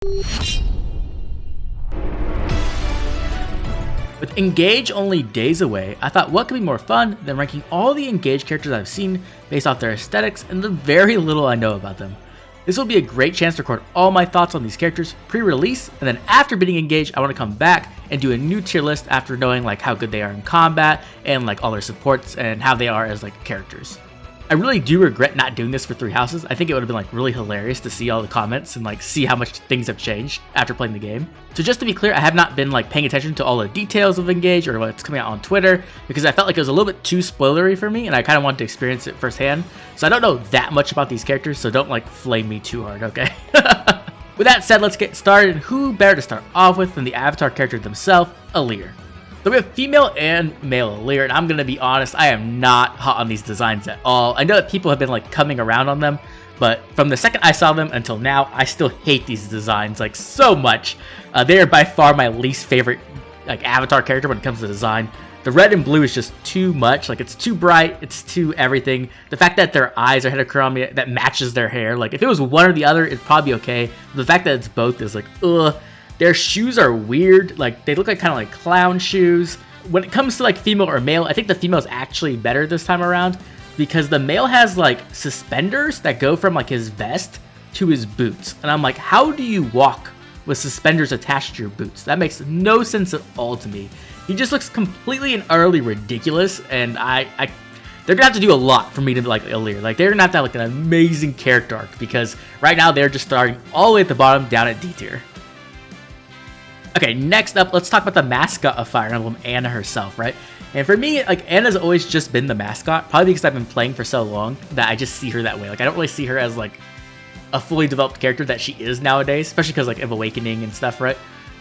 With Engage only days away, I thought what could be more fun than ranking all the Engage characters I've seen based off their aesthetics and the very little I know about them. This will be a great chance to record all my thoughts on these characters pre-release, and then after beating Engage, I want to come back and do a new tier list after knowing like how good they are in combat and like all their supports and how they are as like characters. I really do regret not doing this for 3 houses. I think it would have been like really hilarious to see all the comments and like see how much things have changed after playing the game. So just to be clear, I have not been like paying attention to all the details of Engage or what's coming out on Twitter because I felt like it was a little bit too spoilery for me and I kind of wanted to experience it firsthand. So I don't know that much about these characters, so don't like flame me too hard, okay? With that said, let's get started. Who better to start off with than the avatar character themselves, Alear. So we have female and male Alear, and I'm gonna be honest, I am not hot on these designs at all. I know that people have been like coming around on them, but from the second I saw them until now, I still hate these designs like so much. They are by far my least favorite like avatar character when it comes to design. The red and blue is just too much, like it's too bright, it's too everything. The fact that their eyes are heterochromia that matches their hair, like if it was one or the other, it'd probably be okay. The fact that it's both is like, ugh. Their shoes are weird, like they look like kind of like clown shoes. When it comes to like female or male, I think the female is actually better this time around because the male has like suspenders that go from like his vest to his boots. And I'm like, how do you walk with suspenders attached to your boots? That makes no sense at all to me. He just looks completely and utterly ridiculous, and they're gonna have to do a lot for me to like Alear. Like they're gonna have to have like an amazing character arc because right now they're just starting all the way at the bottom down at D tier. Okay, next up, let's talk about the mascot of Fire Emblem, Anna herself, right? And for me, like, Anna's always just been the mascot, probably because I've been playing for so long that I just see her that way. Like, I don't really see her as, like, a fully developed character that she is nowadays, especially because, like, of Awakening and stuff, right?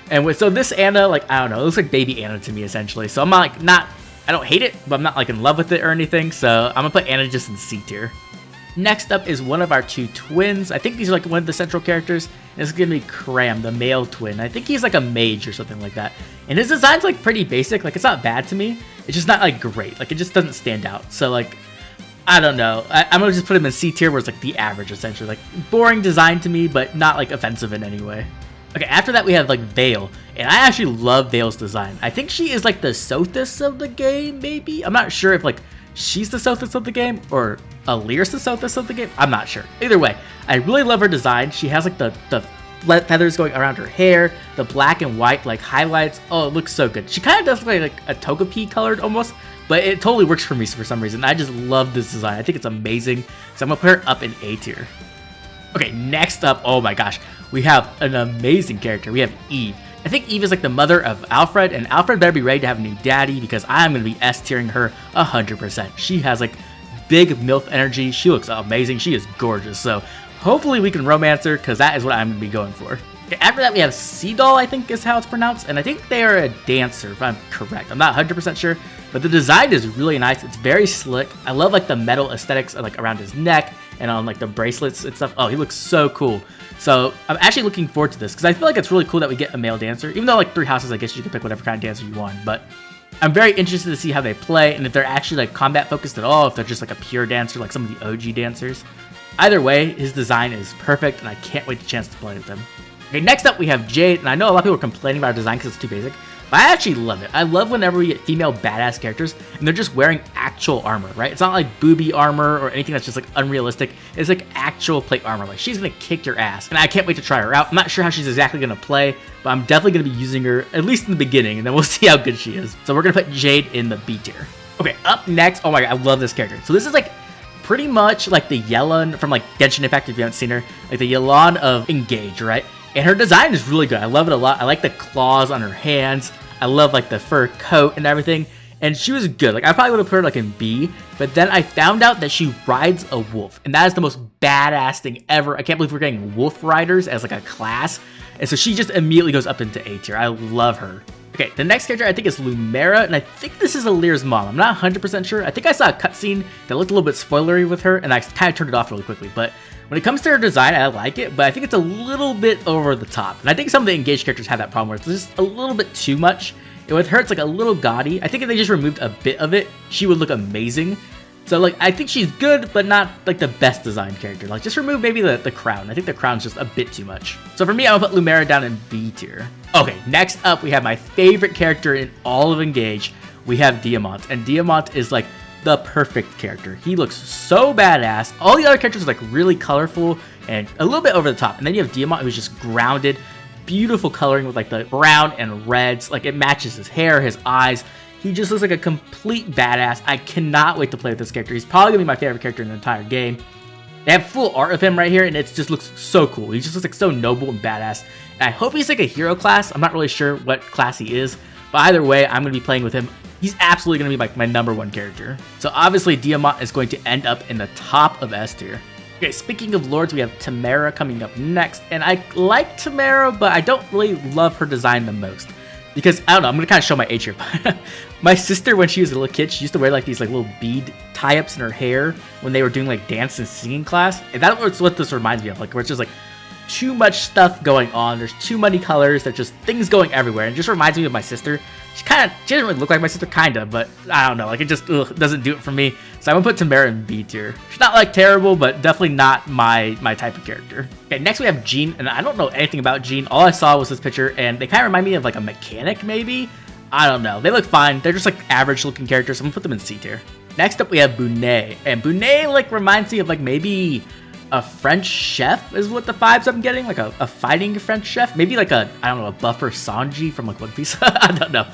And so this Anna, like, I don't know, it looks like baby Anna to me, essentially. So I'm not, I don't hate it, but I'm not, like, in love with it or anything. So I'm gonna put Anna just in C tier. Next up is one of our 2 twins. I think these are like one of the central characters. And it's gonna be Cramme, the male twin. I think he's like a mage or something like that. And his design's like pretty basic. Like it's not bad to me. It's just not like great. Like it just doesn't stand out. So like, I don't know. I'm gonna just put him in C tier where it's like the average essentially. Like boring design to me, but not like offensive in any way. Okay, after that we have like Veyle. And I actually love Veyle's design. I think she is like the Sothis of the game, maybe? I'm not sure if like she's the Sothis of the game or Alear's the Sothis of the game. I'm not sure. Either way, I really love her design. She has like the feathers going around her hair, the black and white like highlights. Oh, it looks so good. She kind of does look like a Togepi colored almost, but it totally works for me for some reason. I just love this design. I think it's amazing. So I'm gonna put her up in A tier. Okay, next up, oh my gosh, we have an amazing character. We have Eve. I think Eve is like the mother of Alfred, and Alfred better be ready to have a new daddy because I'm going to be S-tiering her 100%. She has like big MILF energy. She looks amazing. She is gorgeous. So hopefully we can romance her because that is what I'm going to be going for. Okay, after that we have Seadall, I think is how it's pronounced, and I think they are a dancer if I'm correct. I'm not 100% sure, but the design is really nice. It's very slick. I love like the metal aesthetics like around his neck and on like the bracelets and stuff. Oh, he looks so cool. So I'm actually looking forward to this because I feel like it's really cool that we get a male dancer, even though like 3 houses, I guess you can pick whatever kind of dancer you want, but I'm very interested to see how they play and if they're actually like combat focused at all, if they're just like a pure dancer like some of the OG dancers. Either way, his design is perfect and I can't wait the chance to play with him. Okay, next up we have Jade, and I know a lot of people are complaining about her design because it's too basic, but I actually love it. I love whenever we get female badass characters and they're just wearing actual armor, right? It's not like booby armor or anything that's just like unrealistic. It's like actual plate armor. Like she's gonna kick your ass, and I can't wait to try her out. I'm not sure how she's exactly gonna play, but I'm definitely gonna be using her at least in the beginning, and then we'll see how good she is. So we're gonna put Jade in the B tier. Okay, up next, oh my god, I love this character. So this is like pretty much like the Yelan from like Genshin Impact if you haven't seen her, like the Yelan of Engage, right? And her design is really good. I love it a lot. I like the claws on her hands. I love like the fur coat and everything. And she was good. Like I probably would have put her like in B, but then I found out that she rides a wolf, and that is the most badass thing ever. I can't believe we're getting wolf riders as like a class. And so she just immediately goes up into A tier. I love her. Okay, the next character I think is Lumera, and I think this is Alear's mom. I'm not 100% sure. I think I saw a cutscene that looked a little bit spoilery with her, and I kind of turned it off really quickly. But when it comes to her design, I like it, but I think it's a little bit over the top. And I think some of the engaged characters have that problem where it's just a little bit too much. And with her, it's like a little gaudy. I think if they just removed a bit of it, she would look amazing. So like I think she's good, but not like the best designed character. Like just remove maybe the crown. I think the crown's just a bit too much. So for me, I'm gonna put Lumera down in B tier. Okay, next up we have my favorite character in all of Engage. We have Diamant, and Diamant is like the perfect character. He looks so badass. All the other characters are like really colorful and a little bit over the top. And then you have Diamant, who's just grounded, beautiful coloring with like the brown and reds. Like it matches his hair, his eyes. He just looks like a complete badass. I cannot wait to play with this character. He's probably gonna be my favorite character in the entire game. They have full art of him right here, and it just looks so cool. He just looks like so noble and badass. And I hope he's like a hero class. I'm not really sure what class he is, but either way, I'm gonna be playing with him. He's absolutely going to be like my #1 character. So obviously Diamant is going to end up in the top of S tier. Okay, speaking of lords, we have Timerra coming up next. And I like Timerra, but I don't really love her design the most. Because, I don't know, I'm going to kind of show my age here. My sister, when she was a little kid, she used to wear like these like little bead tie-ups in her hair when they were doing like dance and singing class. And that's what this reminds me of, like where it's just like too much stuff going on. There's too many colors. There's just things going everywhere. And it just reminds me of my sister. She doesn't really look like my sister, kinda, but I don't know, like it just doesn't do it for me. So I'm gonna put Timerra in B tier. She's not like terrible, but definitely not my type of character. Okay, next we have Jean, and I don't know anything about Jean. All I saw was this picture, and they kind of remind me of like a mechanic, maybe. I don't know. They look fine. They're just like average looking characters. So I'm gonna put them in C tier. Next up we have Bunet, and Bunet like reminds me of like maybe a French chef is what the vibes I'm getting, like a fighting French chef, maybe like a, I don't know, a buffer Sanji from like One Piece. I don't know.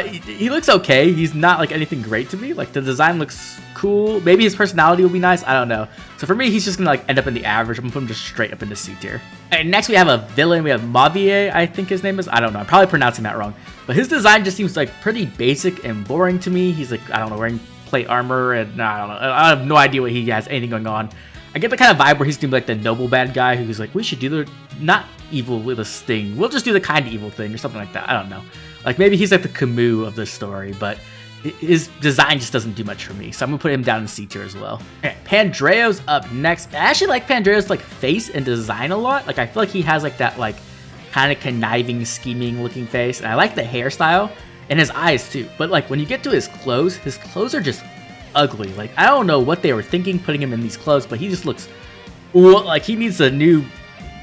He looks okay. He's not like anything great to me. Like the design looks cool. Maybe his personality will be nice. I don't know. So for me, he's just gonna like end up in the average. I'm gonna put him just straight up into C tier. And next we have a villain. We have Mauvier, I think his name is. I don't know. I'm probably pronouncing that wrong. But his design just seems like pretty basic and boring to me. He's like, I don't know, wearing plate armor, and I don't know. I have no idea what he has anything going on. I get the kind of vibe where he's gonna be like the noble bad guy who's like, we should do the not evil with a sting. We'll just do the kind of evil thing or something like that. I don't know. Like maybe he's like the Camus of this story, but his design just doesn't do much for me. So I'm gonna put him down in C tier as well. Okay, Pandreo's up next. I actually like Pandreo's like face and design a lot. Like I feel like he has like that like kind of conniving, scheming looking face. And I like the hairstyle and his eyes too. But like when you get to his clothes are just ugly. Like I don't know what they were thinking putting him in these clothes, but he just looks like he needs a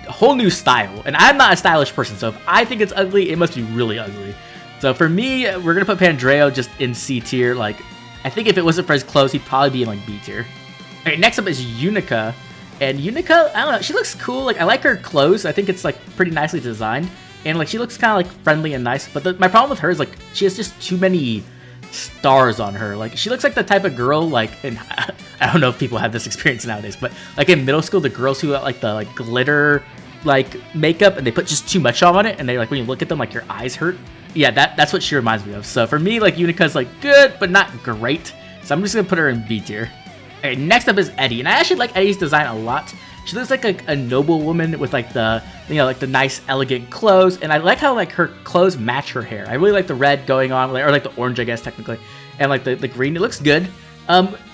whole new style. And I'm not a stylish person, so if I think it's ugly, it must be really ugly. So for me, we're gonna put Pandreo just in C tier. Like I think if it wasn't for his clothes, he'd probably be in like B tier. Okay, next up is Yunaka. And Yunaka, I don't know, she looks cool. Like I like her clothes. I think it's like pretty nicely designed. And like she looks kind of like friendly and nice. But my problem with her is like she has just too many stars on her. Like she looks like the type of girl like in I don't know if people have this experience nowadays, but like in middle school, the girls who got like the like glitter like makeup and they put just too much on it, and they like when you look at them like your eyes hurt. Yeah, that's what she reminds me of. So for me, like Yunaka's like good but not great, so I'm just gonna put her in B tier. Okay, next up is Etie, and I actually like Etie's design a lot. She looks like a noble woman with like the, you know, like the nice elegant clothes, and I like how like her clothes match her hair. I really like the red going on, or like the orange, I guess technically, and like the green. It looks good.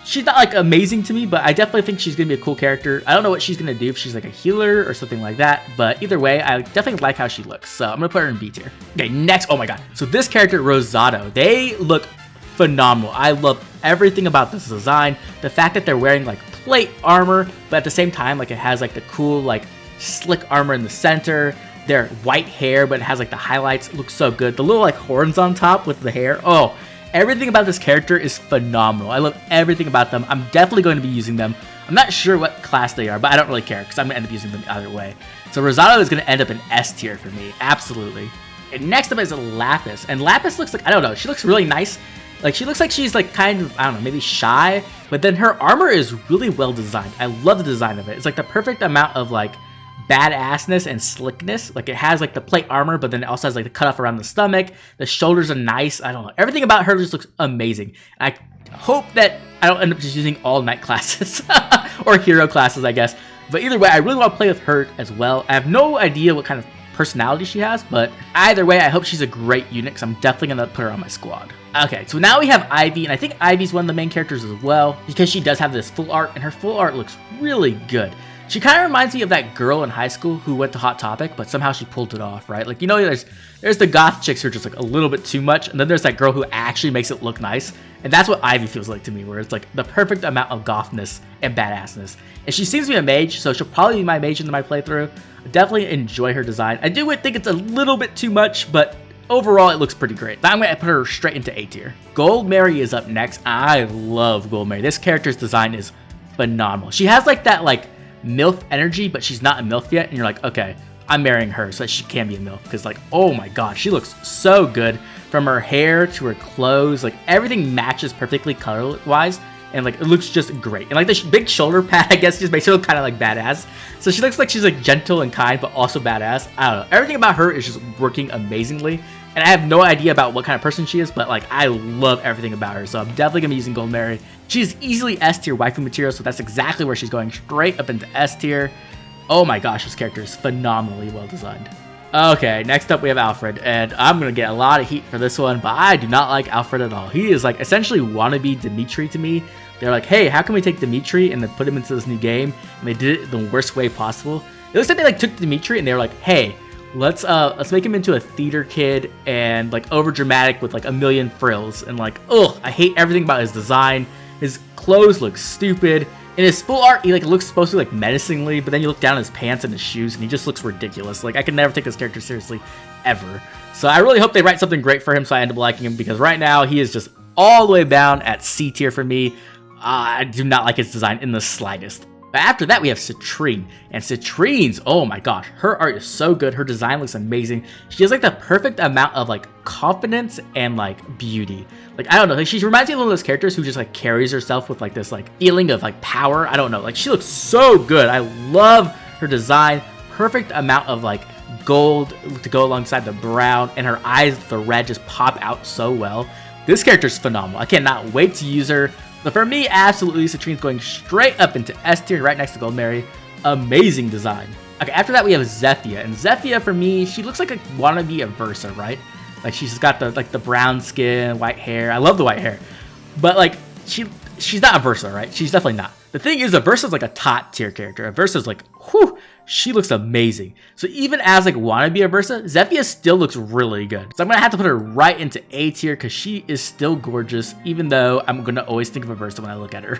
She's not like amazing to me, but I definitely think she's gonna be a cool character. I don't know what she's gonna do, if she's like a healer or something like that, but either way, I definitely like how she looks. So I'm gonna put her in B tier. Okay, next, oh my god. So this character, Rosado, they look phenomenal. I love everything about this design. The fact that they're wearing like plate armor, but at the same time, like it has like the cool like slick armor in the center. Their white hair, but it has like the highlights. Looks so good. The little like horns on top with the hair. Oh, everything about this character is phenomenal. I love everything about them. I'm definitely going to be using them. I'm not sure what class they are, but I don't really care because I'm gonna end up using them either way. So Rosado is gonna end up in S tier for me, absolutely. And next up is Lapis, and Lapis looks like, I don't know, she looks really nice. Like she looks like she's like kind of, I don't know, maybe shy, but then her armor is really well designed. I love the design of it. It's like the perfect amount of like badassness and slickness. Like it has like the plate armor, but then it also has like the cutoff around the stomach. The shoulders are nice. I don't know. Everything about her just looks amazing. And I hope that I don't end up just using all night classes or hero classes, I guess. But either way, I really want to play with her as well. I have no idea what kind of personality she has, but either way, I hope she's a great unit because I'm definitely going to put her on my squad. Okay, so now we have Ivy, and I think Ivy's one of the main characters as well because she does have this full art, and her full art looks really good. She kind of reminds me of that girl in high school who went to Hot Topic, but somehow she pulled it off, right? Like, you know, there's the goth chicks who are just like a little bit too much, and then there's that girl who actually makes it look nice, and that's what Ivy feels like to me, where it's like the perfect amount of gothness and badassness. And she seems to be a mage, so she'll probably be my mage in my playthrough. I definitely enjoy her design. I do think it's a little bit too much, but overall, it looks pretty great. Now I'm going to put her straight into A tier. Goldmary is up next. I love Goldmary. This character's design is phenomenal. She has like that like MILF energy, but she's not a MILF yet. And you're like, okay, I'm marrying her so that she can be a MILF. Because like, oh my god, she looks so good. From her hair to her clothes, like everything matches perfectly color-wise. And like, it looks just great. And like the big shoulder pad, I guess, just makes her look kind of like badass. So she looks like she's like gentle and kind, but also badass. I don't know. Everything about her is just working amazingly. And I have no idea about what kind of person she is, but like, I love everything about her. So I'm definitely going to be using Goldmary. She's easily S tier waifu material, so that's exactly where she's going, straight up into S tier. Oh my gosh, this character is phenomenally well designed. Okay, next up we have Alfred, and I'm going to get a lot of heat for this one, but I do not like Alfred at all. He is like essentially wannabe Dimitri to me. They're like, hey, how can we take Dimitri and then put him into this new game? And they did it the worst way possible. It looks like they like took Dimitri and they were like, hey, let's make him into a theater kid and like over dramatic with like a million frills. And like, ugh, I hate everything about his design. His clothes look stupid. In his full art, he like looks supposed to like menacingly, but then you look down at his pants and his shoes and he just looks ridiculous. Like, I could never take this character seriously ever. So I really hope they write something great for him so I end up liking him, because right now he is just all the way down at C tier for me. I do not like his design in the slightest. But after that, we have Citrinne. And Citrinne's, oh my gosh, her art is so good. Her design looks amazing. She has like the perfect amount of like confidence and like beauty. Like, I don't know, like she reminds me of one of those characters who just like carries herself with like this like feeling of like power. I don't know, like she looks so good. I love her design. Perfect amount of like gold to go alongside the brown, and her eyes, the red, just pop out so well. This character is phenomenal. I cannot wait to use her. But for me, absolutely, Citrinne's going straight up into S tier, right next to Goldmary. Amazing design. Okay, after that we have Zethia, and Zethia for me, she looks like a wannabe a Versa, right? Like she's got the like the brown skin, white hair. I love the white hair, but like she's not a Versa, right? She's definitely not. The thing is, a Versa's like a top tier character. A Versa's like, whew, she looks amazing. So even as like wannabe a Versa, Zethia still looks really good. So I'm gonna have to put her right into A tier because she is still gorgeous, even though I'm gonna always think of a Versa when I look at her.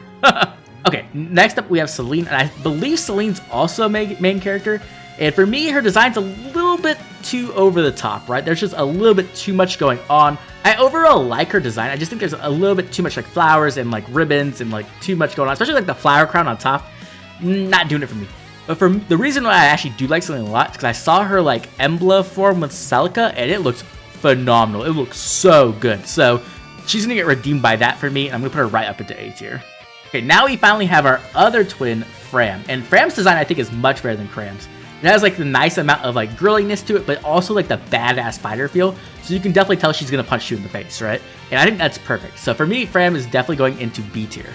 Okay, next up we have Celine, and I believe Celine's also a main character. And for me, her design's a little bit too over the top, right? There's just a little bit too much going on. I overall like her design. I just think there's a little bit too much like flowers and like ribbons and like too much going on, especially like the flower crown on top. Not doing it for me. But for the reason why I actually do like Celine a lot is because I saw her like Embla form with Zelkov, and it looks phenomenal. It looks so good. So she's gonna get redeemed by that for me, and I'm gonna put her right up into A tier. Okay, now we finally have our other twin, Framme. And Framme's design I think is much better than Cramme's. It has like the nice amount of like girliness to it, but also like the badass fighter feel. So you can definitely tell she's gonna punch you in the face, right? And I think that's perfect. So for me, Framme is definitely going into B tier.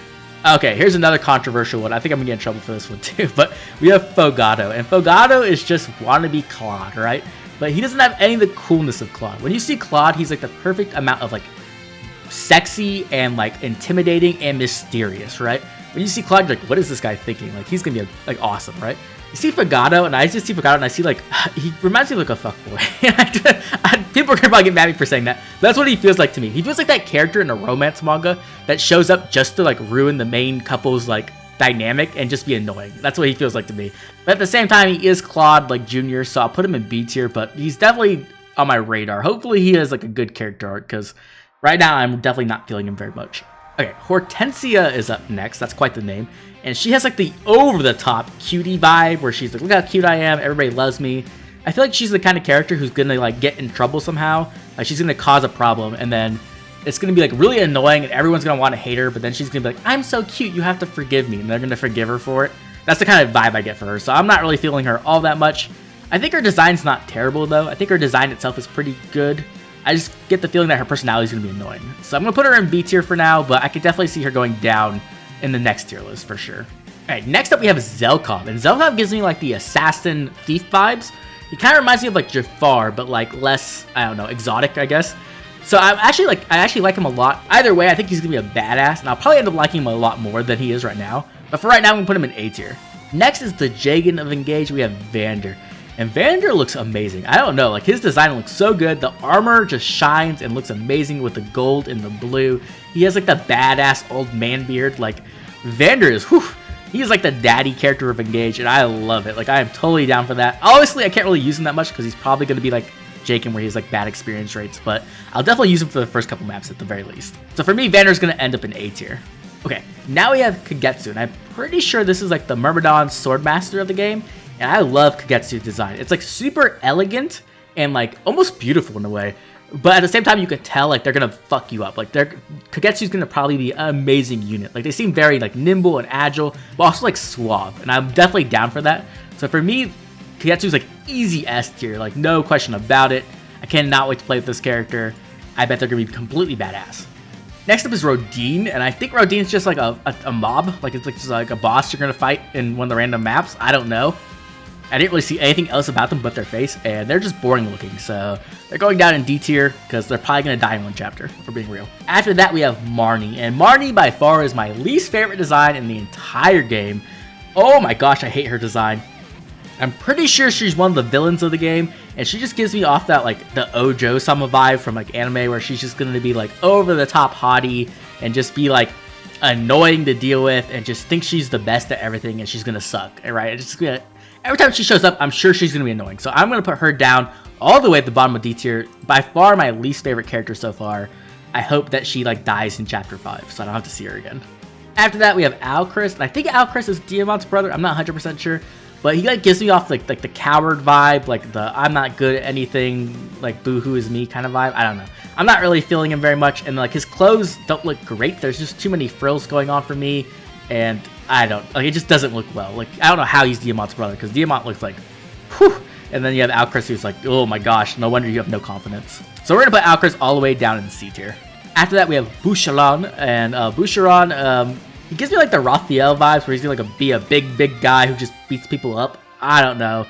Okay, here's another controversial one. I think I'm gonna get in trouble for this one too, but we have Fogado. And Fogado is just wannabe Claude, right? But he doesn't have any of the coolness of Claude. When you see Claude, he's like the perfect amount of like sexy and like intimidating and mysterious, right? When you see Claude, you're like, what is this guy thinking? Like, he's gonna be like awesome, right? You see Fogado, and I just see Fogado, and I see like he reminds me of like a fuckboy. People are gonna probably get mad at me for saying that. But that's what he feels like to me. He feels like that character in a romance manga that shows up just to like ruin the main couple's like dynamic and just be annoying. That's what he feels like to me. But at the same time, he is Claude like Junior, so I'll put him in B tier. But he's definitely on my radar. Hopefully, he has like a good character arc, because right now I'm definitely not feeling him very much. Okay, Hortensia is up next. That's quite the name. And she has like the over-the-top cutie vibe where she's like, look how cute I am, everybody loves me. I feel like she's the kind of character who's gonna like get in trouble somehow. Like, she's gonna cause a problem, and then it's gonna be like really annoying and everyone's gonna want to hate her, but then she's gonna be like, I'm so cute, you have to forgive me, and they're gonna forgive her for it. That's the kind of vibe I get for her, so I'm not really feeling her all that much. I think her design's not terrible though. I think her design itself is pretty good. I just get the feeling that her personality is going to be annoying. So I'm going to put her in B tier for now, but I could definitely see her going down in the next tier list for sure. Alright, next up we have Zelkov. And Zelkov gives me like the assassin thief vibes. He kind of reminds me of like Jafar, but like less, I don't know, exotic, I guess. So I actually like him a lot. Either way, I think he's going to be a badass, and I'll probably end up liking him a lot more than he is right now. But for right now, I'm going to put him in A tier. Next is the Jagan of Engage. We have Vander. And Vander looks amazing. I don't know, like his design looks so good. The armor just shines and looks amazing with the gold and the blue. He has like the badass old man beard. Like Vander is, whew, he's like the daddy character of Engage, and I love it. Like I am totally down for that. Obviously, I can't really use him that much because he's probably going to be like Jaken where he has like bad experience rates, but I'll definitely use him for the first couple maps at the very least. So for me, Vander's going to end up in A tier. Okay, now we have Kagetsu, and I'm pretty sure this is like the Myrmidon Swordmaster of the game, and I love Kagetsu's design. It's like super elegant and like almost beautiful in a way, but at the same time you can tell like they're gonna fuck you up. Like Kagetsu's gonna probably be an amazing unit. Like they seem very like nimble and agile, but also like suave, and I'm definitely down for that. So for me, Kagetsu's like easy S tier, like no question about it. I cannot wait to play with this character. I bet they're gonna be completely badass. Next up is Rodine, and I think Rodine's just like a mob, like it's like just like a boss you're gonna fight in one of the random maps. I don't know. I didn't really see anything else about them but their face, and they're just boring looking, so they're going down in D tier because they're probably gonna die in one chapter, if we're being real. After that, we have Marni, and Marni by far is my least favorite design in the entire game. Oh my gosh, I hate her design. I'm pretty sure she's one of the villains of the game, and she just gives me off that like the Ojo-sama vibe from like anime, where she's just gonna be like over the top haughty and just be like annoying to deal with and just think she's the best at everything and she's gonna suck, right? It's just gonna, every time she shows up, I'm sure she's gonna be annoying. So I'm gonna put her down all the way at the bottom of D tier. By far my least favorite character so far. I hope that she like dies in chapter 5, so I don't have to see her again. After that, we have Alcryst, and I think Alcryst is Diamant's brother. I'm not 100% sure. But he like gives me off like the coward vibe, like the I'm not good at anything, like boo-hoo is me kind of vibe. I don't know. I'm not really feeling him very much, and like his clothes don't look great. There's just too many frills going on for me, and I don't like it just doesn't look well. Like I don't know how he's Diamant's brother, because Diamant looks like whew, and then you have Alcryst who's like, oh my gosh, no wonder you have no confidence. So we're gonna put Alcryst all the way down in the C tier. After that, we have Boucheron, and Boucheron, he gives me like the Raphael vibes, where he's gonna like be a big guy who just beats people up. I don't know.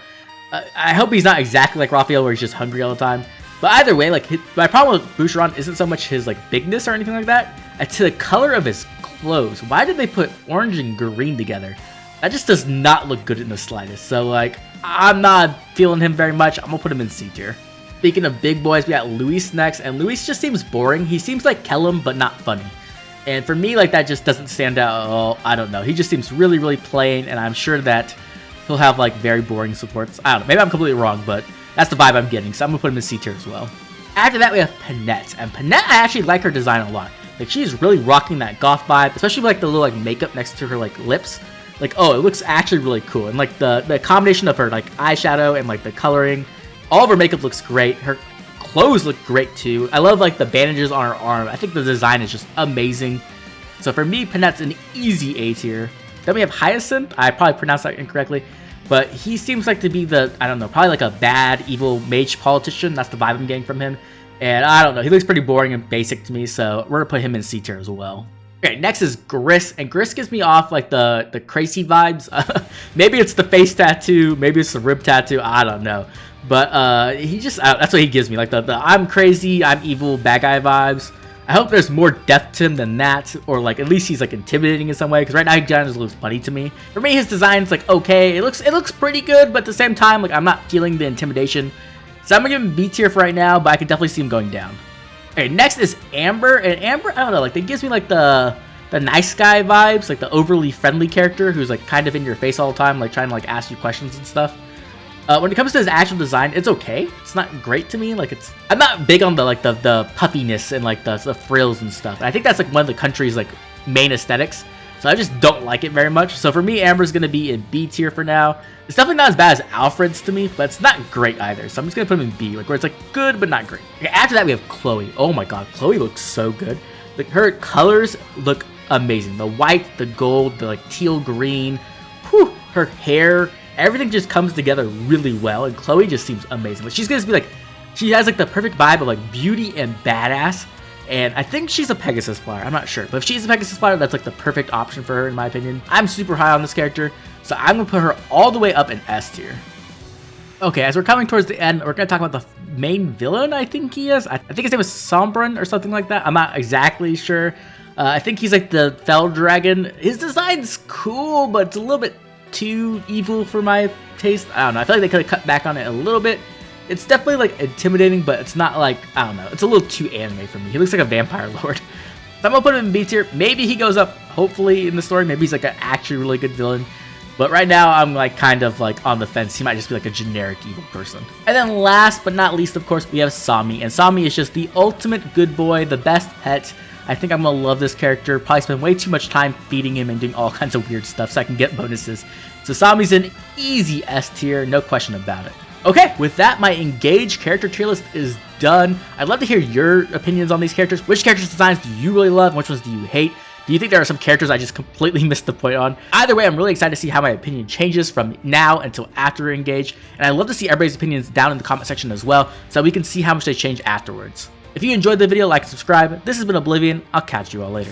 I hope he's not exactly like Raphael, where he's just hungry all the time. But either way, like my problem with Boucheron isn't so much his like bigness or anything like that. It's to the color of his clothes. Why did they put orange and green together? That just does not look good in the slightest. So like, I'm not feeling him very much. I'm gonna put him in C tier. Speaking of big boys, we got Luis next, and Luis just seems boring. He seems like Kellum, but not funny. And for me, like that just doesn't stand out at all. I don't know. He just seems really plain, and I'm sure that he'll have like very boring supports. I don't know. Maybe I'm completely wrong, but that's the vibe I'm getting. So I'm gonna put him in C tier as well. After that, we have Pannette, and Pannette, I actually like her design a lot. Like she's really rocking that goth vibe, especially with like the little like makeup next to her like lips. Like oh, it looks actually really cool, and like the combination of her like eyeshadow and like the coloring, all of her makeup looks great. Her clothes look great too. I love like the bandages on her arm. I think the design is just amazing. So for me, Pannette's an easy A tier. Then we have Hyacinth. I probably pronounced that incorrectly, but he seems like to be the, I don't know, probably like a bad, evil mage politician. That's the vibe I'm getting from him. And I don't know, he looks pretty boring and basic to me, so we're gonna put him in C tier as well. Okay, next is Gris, and Gris gives me off like the crazy vibes. Maybe it's the face tattoo, maybe it's the rib tattoo, I don't know. But he just, that's what he gives me, like the I'm crazy, I'm evil, bad guy vibes. I hope there's more depth to him than that, or like at least he's like intimidating in some way, because right now he just looks funny to me. For me, his design's like okay, it looks pretty good, but at the same time, like I'm not feeling the intimidation. So I'm gonna give him B tier for right now, but I can definitely see him going down. Okay, next is Amber, and Amber, I don't know, like they gives me like the nice guy vibes, like the overly friendly character who's like kind of in your face all the time, like trying to like ask you questions and stuff. When it comes to his actual design, it's okay. It's not great to me. Like I'm not big on the like the puffiness and like the frills and stuff. And I think that's like one of the country's like main aesthetics. So I just don't like it very much. So for me, Amber's gonna be in B tier for now. It's definitely not as bad as Alfred's to me, but it's not great either. So I'm just gonna put him in B, like where it's like good but not great. Okay, after that we have Chloe. Oh my god, Chloe looks so good. Like her colors look amazing. The white, the gold, the like teal green. Whew, her hair. Everything just comes together really well, and Chloe just seems amazing. Like she's gonna be like, she has like the perfect vibe of like beauty and badass, and I think she's a Pegasus flyer. I'm not sure, but if she's a Pegasus flyer, that's like the perfect option for her in my opinion. I'm super high on this character, so I'm gonna put her all the way up in S tier. Okay, as we're coming towards the end, we're gonna talk about the main villain. I think he is. I think his name is Sombron or something like that. I'm not exactly sure. I think he's like the Fell Dragon. His design's cool, but it's a little bit too evil for my taste. I don't know. I feel like they could have cut back on it a little bit. It's definitely like intimidating, but it's not like, I don't know. It's a little too anime for me. He looks like a vampire lord. So I'm gonna put him in B tier. Maybe he goes up, hopefully, in the story. Maybe he's like an actually really good villain. But right now, I'm like kind of like on the fence. He might just be like a generic evil person. And then last but not least, of course, we have Sami. And Sami is just the ultimate good boy, the best pet. I think I'm gonna love this character. Probably spend way too much time feeding him and doing all kinds of weird stuff so I can get bonuses. So Sami's an easy S tier, no question about it. Okay, with that, my engaged character tier list is done. I'd love to hear your opinions on these characters. Which character designs do you really love? Which ones do you hate? Do you think there are some characters I just completely missed the point on? Either way, I'm really excited to see how my opinion changes from now until after we're engaged. And I'd love to see everybody's opinions down in the comment section as well, so we can see how much they change afterwards. If you enjoyed the video, like and subscribe. This has been Oblivion. I'll catch you all later.